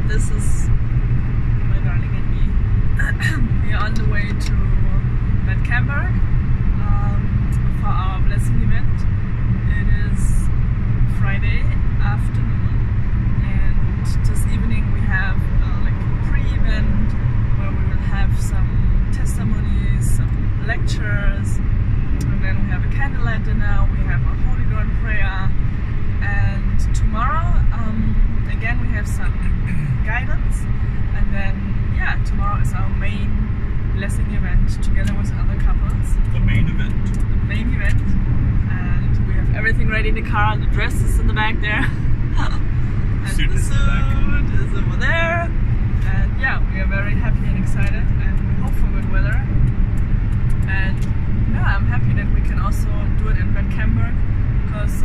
This is my darling and me. We are on the way to Bad Camberg for our blessing event. It is Friday afternoon, and this evening we have like a pre-event where we will have some testimonies, some lectures, and then we have a candlelight dinner, we have a Holy Dawn prayer, and tomorrow again we have some guidance, and then yeah, tomorrow is our main blessing event together with other couples. The main event. The main event, and we have everything ready in the car. The dress is in the back there, and the suit is over there, and yeah, we are very happy and excited, and we hope for good weather. And yeah, I'm happy that we can also do it in Bad Camberg, because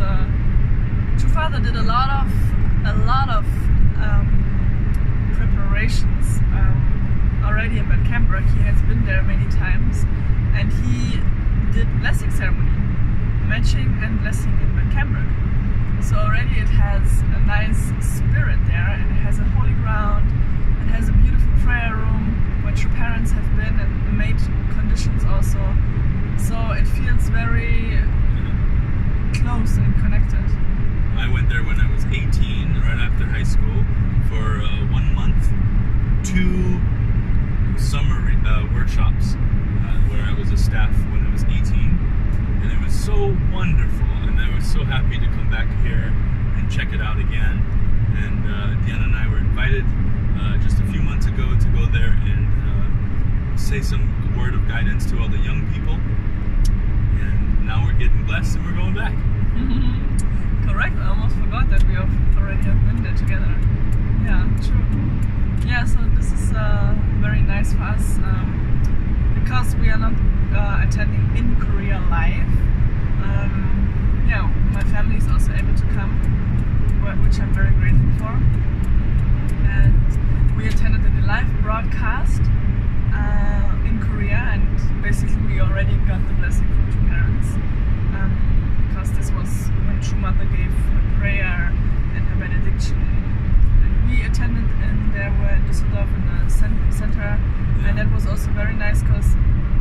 True Father did a lot of preparations already in Bad Camberg. He has been there many times, and he did blessing ceremony, matching and blessing in Bad Camberg. So already it has a nice spirit there, and it has a holy ground. It has a beautiful prayer room where true parents have been and made conditions also. So it feels very close and connected. I went there when I was 18, right after high school, for 1 month, 2 summer workshops where I was a staff when I was 18, and it was so wonderful, and I was so happy to come back here and check it out again. And Diana and I were invited just a few months ago to go there and say some word of guidance to all the young people, and now we're getting blessed and we're going back. Correct, I almost forgot that we already have been there together. Yeah, true. Yeah, so this is very nice for us because we are not attending in Korea live. Yeah, my family is also able to come, which I'm very grateful for. And we attended the live broadcast in Korea, and basically we already got the blessing from True Parents. Because this was when True Mother gave her prayer and her benediction. And we attended, and there were in Düsseldorf in the center, and that was also very nice, because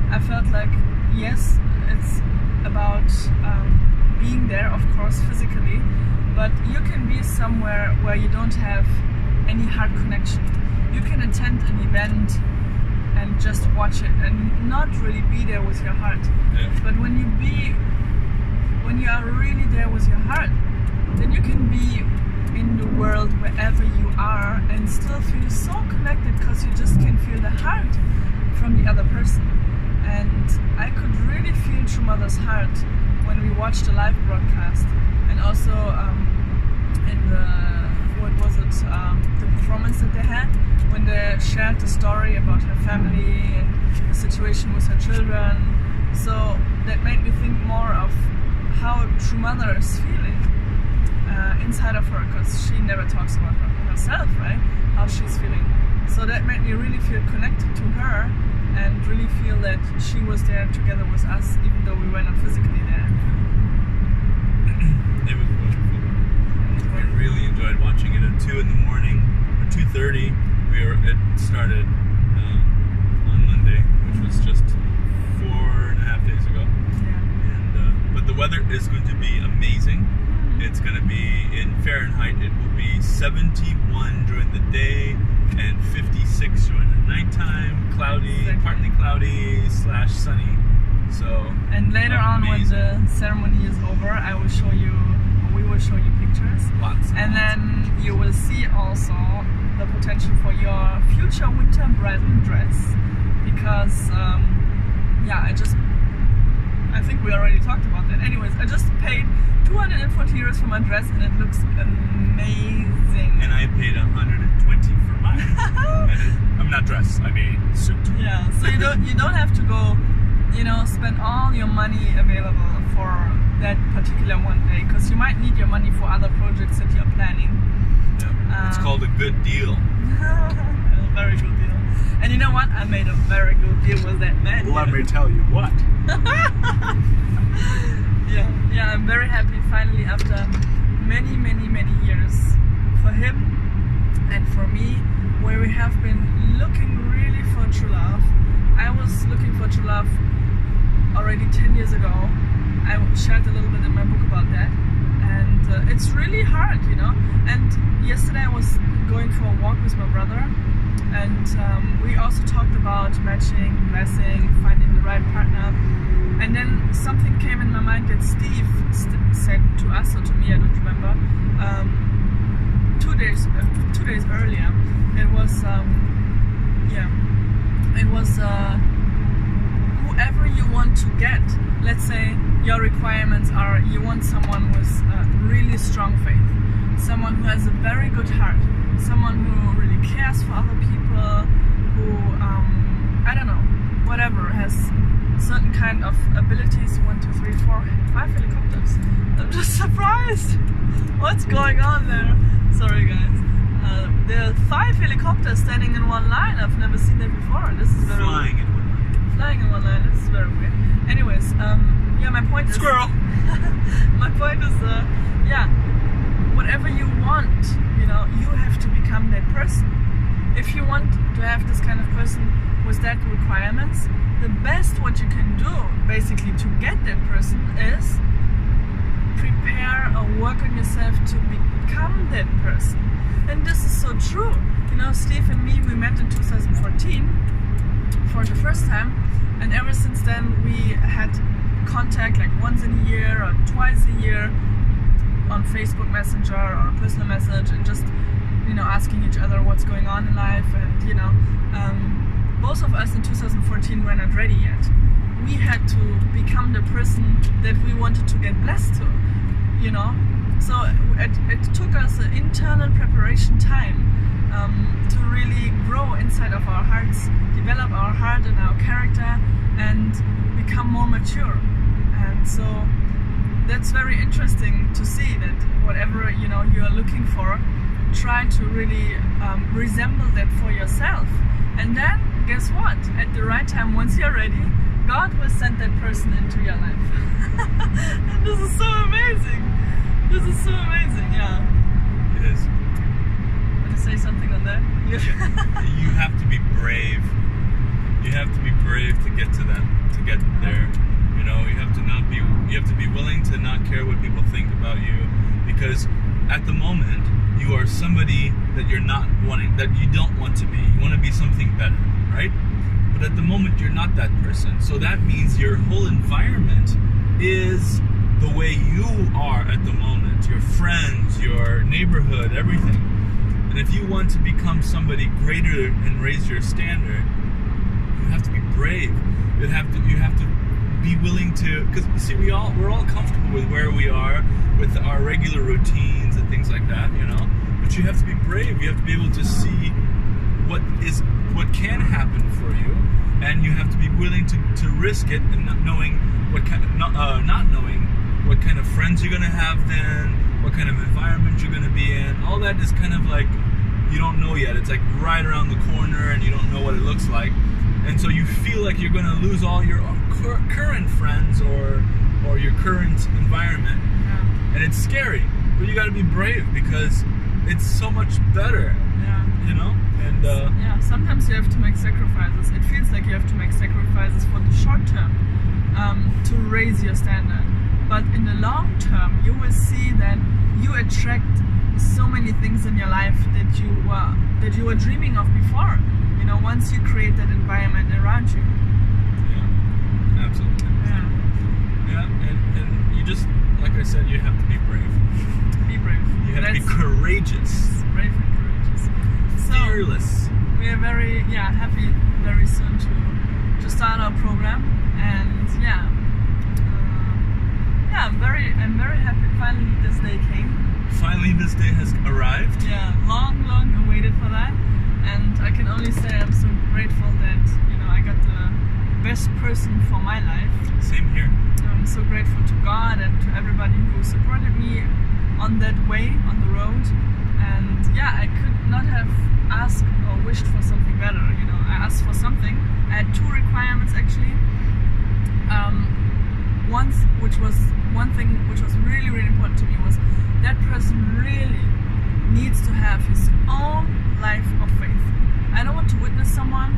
I felt like, yes, it's about being there, of course, physically, but you can be somewhere where you don't have any heart connection. You can attend an event and just watch it and not really be there with your heart. But when you are really there with your heart, then you can be in the world wherever you are and still feel so connected, because you just can feel the heart from the other person. And I could really feel True Mother's heart when we watched the live broadcast, and also in the, what was it, the performance that they had, when they shared the story about her family and the situation with her children. So that made me think more of how True Mother is feeling inside of her, because she never talks about herself, right? How she's feeling. So that made me really feel connected to her, and really feel that she was there together with us, even though we were not physically there. It was wonderful. I really enjoyed watching it at 2 in the morning, or 2:30. It started on Monday, which was just 4.5 days ago. But the weather is going to be amazing. It's going to be in Fahrenheit. It will be 71 during the day and 56 during the nighttime. Cloudy, partly cloudy / sunny. So. And later on, when the ceremony is over, I will show you. We will show you pictures. And then you will see also the potential for your future winter bridal dress, because yeah, I think we already talked about that. Anyways, I just paid 240 euros for my dress, and it looks amazing. And I paid 120 for mine. I'm not dress, I mean suit. Yeah, so you don't have to go, spend all your money available for that particular one day, because you might need your money for other projects that you're planning. Yeah, it's called a good deal. A very good deal. And you know what? I made a very good deal with that man. Let me tell you what. Yeah, I'm very happy finally, after many years, for him and for me, have been looking really for true love. I was looking for true love already 10 years ago. I shared a little bit in my book about that, and it's really hard, you know. And yesterday I was going for a walk with my brother, and we also talked about matching, blessing, finding the right partner. And then something came in my mind that Steve said to us, or to me, I don't remember, 2 days earlier. It was whoever you want to get. Let's say your requirements are you want someone with really strong faith, someone who has a very good heart, someone who really cares for other people, who I don't know, whatever, has certain kind of abilities. 1, 2, 3, 4, 5 helicopters. I'm just surprised. What's going on there? Sorry guys. There are 5 helicopters standing in one line. I've never seen that before. This is very Flying in one line. Flying in one line. This is very weird. Anyways, yeah, my point is. Squirrel. My point is, yeah, whatever you want, you know, you have to become that person. If you want to have this kind of person with that requirements, the best what you can do, basically, to get that person is prepare or work on yourself to become that person. And this is so true. You know, Steve and me, we met in 2014 for the first time, and ever since then we had contact like once in a year or twice a year on Facebook Messenger or a personal message, and just, you know, asking each other what's going on in life. And you know, both of us in 2014 were not ready yet. We had to become the person that we wanted to get blessed to, you know. So it took us an internal preparation time to really grow inside of our hearts, develop our heart and our character, and become more mature. And so that's very interesting to see that whatever, you know, you are looking for, try to really resemble that for yourself. And then guess what? At the right time, once you're ready, God will send that person into your life. And this is so amazing. This is so amazing, yeah. It is. Want to say something on that? You have to be brave. You have to be brave to get to that, to get there. You know, you have to be willing to not care what people think about you, because at the moment you are somebody that you're not wanting, that you don't want to be. You want to be something better, right? But at the moment you're not that person. So that means your whole environment is the way you are at the moment, your friends, your neighborhood, everything. And if you want to become somebody greater and raise your standard, you have to be brave. You have to be willing to, because see, we're all comfortable with where we are, with our regular routines and things like that, you know. But you have to be brave. You have to be able to see what can happen for you, and you have to be willing to risk it, and not knowing what kind of not knowing what kind of friends you're gonna have then, what kind of environment you're gonna be in. All that is kind of like, you don't know yet. It's like right around the corner, and you don't know what it looks like. And so you feel like you're gonna lose all your current friends or your current environment. Yeah. And it's scary, but you gotta be brave, because it's so much better. Yeah. You know? And yeah, sometimes you have to make sacrifices. It feels like you have to make sacrifices for the short term to raise your standard. But in the long term, you will see that you attract so many things in your life that you were dreaming of before. You know, once you create that environment around you. Yeah, absolutely. Yeah. Yeah, and you just, like I said, you have to be brave. Be brave. You have to be courageous. Brave and courageous. So, fearless. We are very happy very soon to start our program, and I'm very happy. Finally, this day came. Finally, this day has arrived. Yeah, long awaited for that, and I can only say I'm so grateful that, you know, I got the best person for my life. Same here. I'm so grateful to God and to everybody who supported me on that way, on the road. And yeah, I could not have asked or wished for something better. You know, I asked for something. I had 2 requirements actually. One thing which was really important to me was that person really needs to have his own life of faith. with someone,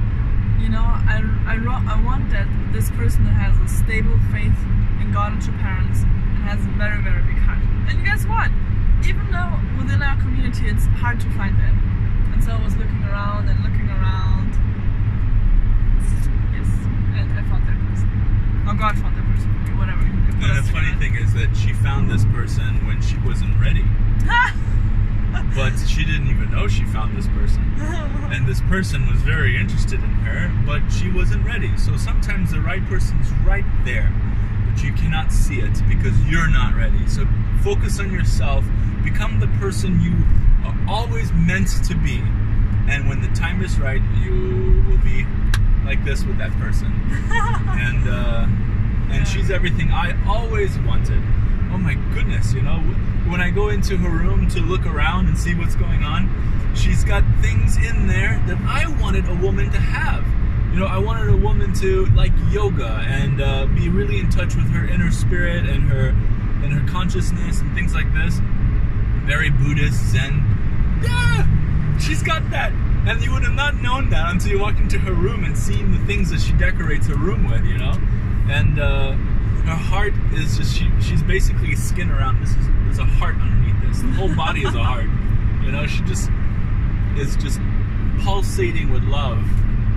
you know, I want that this person has a stable faith in God and true parents and has a very, very big heart. And guess what? Even though within our community it's hard to find that. And so I was looking around and looking around. Yes, and I found that person. Or God found that person for me, whatever. And the funny thing is that she found this person when she wasn't ready. But she didn't even know she found this person. And this person was very interested in her, but she wasn't ready. So sometimes the right person's right there, but you cannot see it because you're not ready. So focus on yourself. Become the person you are always meant to be. And when the time is right, you will be like this with that person. And she's everything I always wanted. Oh my goodness, you know, when I go into her room to look around and see what's going on, she's got things in there that I wanted a woman to have. You know, I wanted a woman to like yoga and be really in touch with her inner spirit and her consciousness and things like this. Very Buddhist, Zen. Yeah, she's got that. And you would have not known that until you walked into her room and seen the things that she decorates her room with, you know? And her heart is just, she's basically skin around this. There's a heart underneath this. The whole body is a heart. You know, she just is just pulsating with love.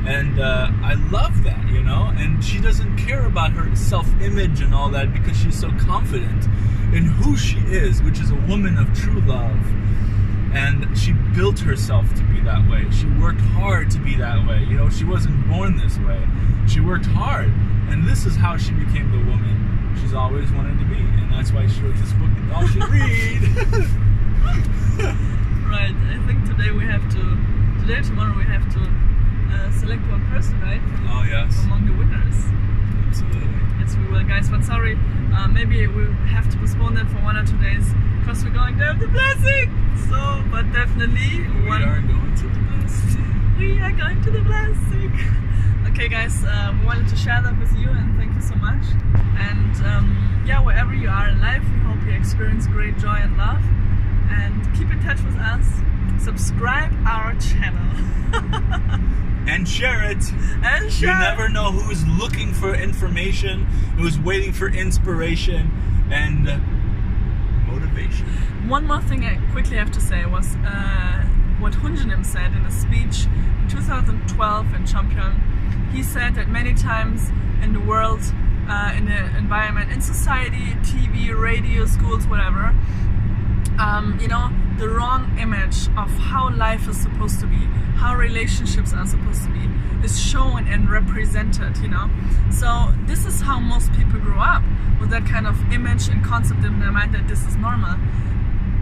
And I love that, you know? And she doesn't care about her self-image and all that because she's so confident in who she is, which is a woman of true love. And she built herself to be that way. She worked hard to be that way. You know, she wasn't born this way. She worked hard. And this is how she became the woman she's always wanted to be. And that's why she wrote this book that y'all should read. Right. I think tomorrow we have to select one person, right? Oh, yes. Among the winners. Absolutely. Yes, we will, guys. But sorry, maybe we'll have to postpone that for 1 or 2 days because we're going to have the blessing. So, but definitely We are going to the blessing. We are going to the blessing. Okay, guys, we wanted to share that with you, and thank you so much. And yeah, wherever you are in life, we hope you experience great joy and love. And keep in touch with us. Subscribe our channel. And share it. And share. You never know who's looking for information, who's waiting for inspiration and motivation. One more thing I quickly have to say was what Hunjanim said in a speech in 2012 in Champion. He said that many times in the world, in the environment, in society, TV, radio, schools, whatever, you know, the wrong image of how life is supposed to be, how relationships are supposed to be, is shown and represented, you know. So this is how most people grow up, with that kind of image and concept in their mind that this is normal.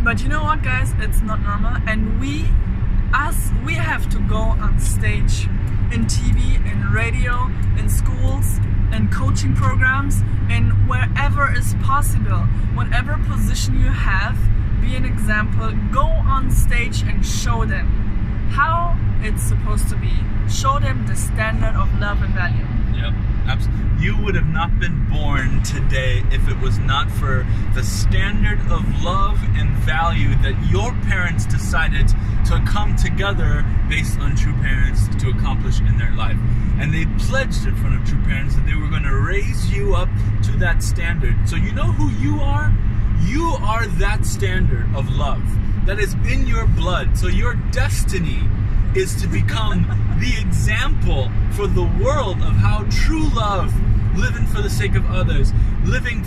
But you know what, guys, it's not normal, and we have to go on stage, in TV, in radio, in schools, in coaching programs, in wherever is possible, whatever position you have, be an example, go on stage and show them how it's supposed to be. Show them the standard of love and value. Yep, absolutely. You would have not been born today if it was not for the standard of love and value that your parents decided to come together based on true parents to accomplish in their life. And they pledged in front of true parents that they were going to raise you up to that standard. So you know who you are? You are that standard of love that is in your blood. So your destiny is to become the example for the world of how true love, living for the sake of others, living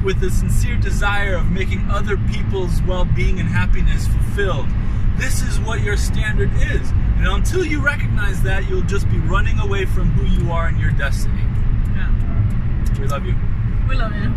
with the sincere desire of making other people's well-being and happiness fulfilled. This is what your standard is. And until you recognize that, you'll just be running away from who you are and your destiny. Yeah. We love you. We love you.